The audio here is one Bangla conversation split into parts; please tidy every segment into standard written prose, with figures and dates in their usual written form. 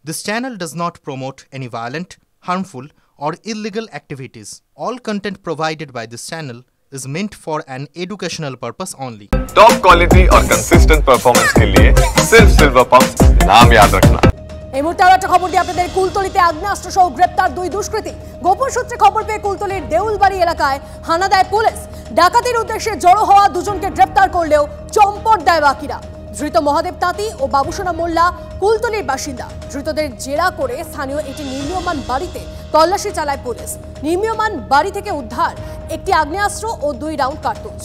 This channel does not promote any violent, harmful, or illegal activities. All content provided by this channel is meant for an educational purpose only. Top quality और कंसिस्टेंट परफॉर्मेंस के लिए सिर्फ सिल्वर पंप्स नाम याद रखना। এই মুহূর্তে আরো একটা খবর দিয়ে আপনাদের কুলতলিতে আগ্নেয়াস্ত্র সহ গ্রেপ্তার দুই দুষ্কৃতী। গোপন সূত্রে খবর পেয়ে কুলতলির দেউলবাড়ি এলাকায় হানা দেয় পুলিশ। ডাকাতির উদ্দেশ্যে জড়ো হওয়া দুজনকে গ্রেপ্তার করলেও চম্পট দেয় বাকিরা। ধৃত মহাদেব তাঁতি ও বাবুসোনা মোল্লা কুলতলির বাসিন্দা। ধৃতদের জেরা করে স্থানীয় একটি নির্মীয়মান বাড়িতে তল্লাশি চালায় পুলিশ। নির্মীয়মান বাড়ি থেকে উদ্ধার একটি আগ্নেয়াস্ত্র ও 2 রাউন্ড কার্তুজ।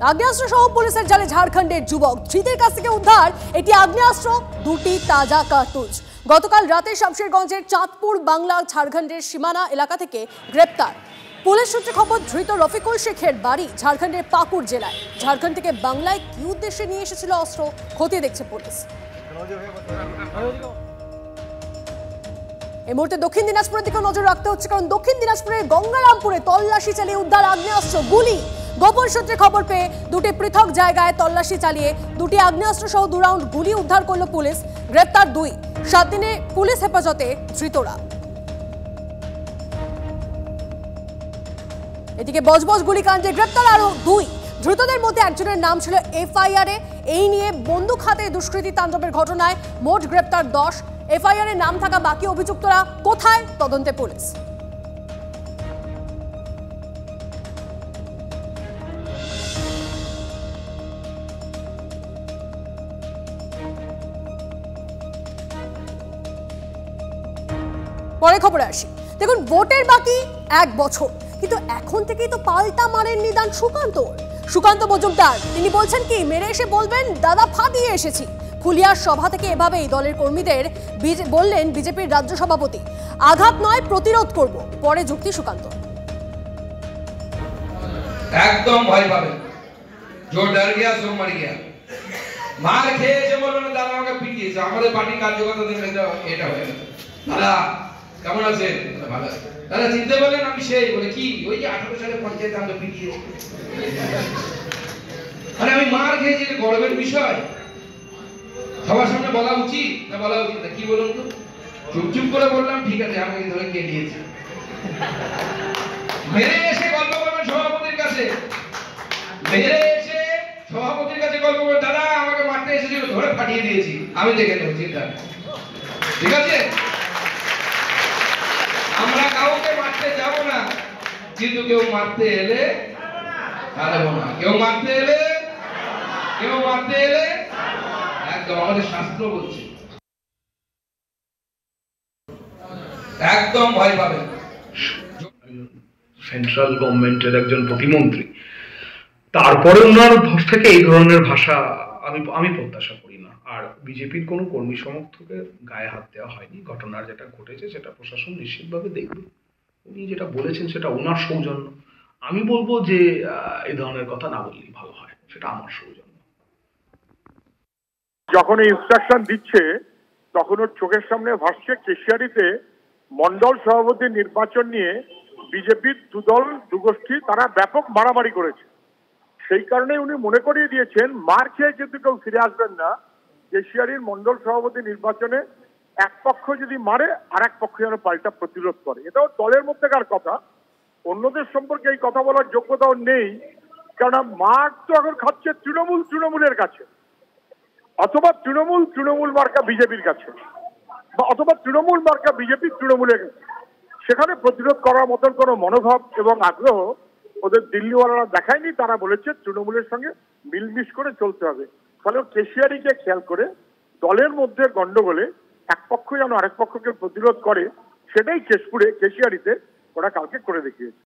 আগ্নেয়াস্ত্র সহ পুলিশের জালে ঝাড়খণ্ডের যুবক। ধৃতের কাছ থেকে উদ্ধার একটি আগ্নেয়াস্ত্র, 2টি তাজা কার্তুজ। গতকাল রাতে শামশেরগঞ্জের চাঁদপুর বাংলা ঝাড়খণ্ডের সীমানা এলাকা থেকে গ্রেপ্তার। পুলিশ সূত্রে খবর, ধৃত রফিকুল শেখের বাড়ি ঝাড়খণ্ডের পাকুড় জেলায়। ঝাড়খণ্ড থেকে বাংলায় কি উদ্দেশ্যে নিয়ে এসেছিল অস্ত্র খতিয়ে দেখছে পুলিশ। এই মুহূর্তে দক্ষিণ দিনাজপুরের দিকে নজর রাখতে হচ্ছে, কারণ দক্ষিণ দিনাজপুরের গঙ্গারামপুরে তল্লাশি চালিয়ে উদ্ধার আগ্নেয়াস্ত্র, গুলি। গোপন সূত্রে খবর পেয়ে দুটি পৃথক জায়গায় তল্লাশি চালিয়ে 2টি আগ্নেয়াস্ত্র সহ 2 রাউন্ড গুলি উদ্ধার করল পুলিশ। গ্রেপ্তার 2। 7 দিনে পুলিশ হেফাজতে ধৃতরা। এদিকে বজবজ গুলিকাণ্ডে গ্রেপ্তার আরো 2। ধৃতদের মধ্যে একজনের নাম ছিল এফআইআর এ। এই নিয়ে বন্দুক হাতে দুষ্কৃতী তাণ্ডবের ঘটনায় মোট গ্রেপ্তার 10। এফআইআর এ নাম থাকা বাকি অভিযুক্তরা কোথায়, তদন্তে পুলিশ। পরে খবরে আসি। দেখুন, ভোটের বাকি 1 বছর, কিন্তু এখন থেকেই তো পাল্টা মারের নিদান সুকান্ত মজুমদার। তিনি বলছেন কি, মেরে এসে বলবেন দাদা ফাঁদিয়ে এসেছি। ফুলিয়ার সভা থেকে এভাবেই দলের কর্মীদের বললেন বিজেপির রাজ্য সভাপতি। আঘাত নয়, প্রতিরোধ করব। পরে যুক্তি সুকান্ত। একদম ভয় পাবেন, जो डर गया सो मर गया। মার খেয়েছে বলো না দাদা আমাকে পিটিয়েছে। আমাদের পার্টির কার্যকর্তা দিন এটা হয়ে গেল। দাদা কেমন আছেন? ভালো। দাদা চিনতে বলেন আমি সেই বলে কি ওই যে 18 সালে পঞ্চায়েত আমাকে পিটিয়েছে। আরে আমি মার খেয়েছি, গর্বের বিষয়। সবার সামনে বলা উচিত না বলা উচিত না? কি বলুন তো? চুপ করে বললাম ঠিক আছে, আমাকে ধরে কে দিয়েছে। মেরে এসে গল্প করবেন সভাপতির কাছে, মেরে এসে সভাপতির কাছে গল্প করবেন দাদা আমাকে মারতে এসেছিল, ধরে ফাটিয়ে দিয়েছি, আমি দেখে নেব, চিন্তা নেই। ঠিক আছে, আমরা কাউকে মারতে যাব না, কিন্তু কেউ মারতে এলে হারাবো না। কেউ মারতে এলে একদম আমাদের শাস্ত্র বলছে একদম ভয় পাবেন। সেন্ট্রাল গভর্নমেন্টের একজন প্রতিমন্ত্রী, তারপরে ওনার থেকে এই ধরনের ভাষা আমি প্রত্যাশা করি না। আর বিজেপির কোনো কর্মী সমর্থকের গায়ে হাত দেওয়া হয়নি। ঘটনার যেটা ঘটেছে সেটা প্রশাসন নিশ্চিতভাবে দেখবে। উনি যেটা বলেছেন সেটা ওনার সৌজন্য। আমি বলবো যে এই ধরনের কথা না বললেই ভালো হয়, সেটা আমার সৌজন্য। যখন এই ইনস্ট্রাকশন দিচ্ছে তখন ওর চোখের সামনে ভাসছে কেশিয়ারিতে মন্ডল সভাপতির নির্বাচন নিয়ে বিজেপির দুদল দুগোষ্ঠী তারা ব্যাপক মারামারি করেছে। সেই কারণে উনি মনে করিয়ে দিয়েছেন মার খেয়ে কিন্তু কেউ ফিরে আসবেন না। কেশিয়ারির মন্ডল সভাপতি নির্বাচনে এক পক্ষ যদি মারে আর এক পক্ষ যেন পাল্টা প্রতিরোধ করে। এটাও দলের মধ্যেকার কথা, অন্যদের সম্পর্কে এই কথা বলার যোগ্যতাও নেই। কেননা মার তো এখন খাচ্ছে তৃণমূলের কাছে, অথবা তৃণমূল মার্কা বিজেপির কাছে, বা অথবা তৃণমূল মার্কা বিজেপি তৃণমূলের কাছে। সেখানে প্রতিরোধ করার মতন কোনো মনোভাব এবং আগ্রহ ওদের দিল্লিওয়ালারা দেখায়নি। তারা বলেছে তৃণমূলের সঙ্গে মিলমিশ করে চলতে হবে। ফলে কেশিয়ারিকে খেয়াল করে দলের মধ্যে গন্ডগোলে এক পক্ষ যেন আরেক পক্ষকে প্রতিরোধ করে, সেটাই কেশিয়ারিতে ওরা কালকে করে দেখিয়েছে।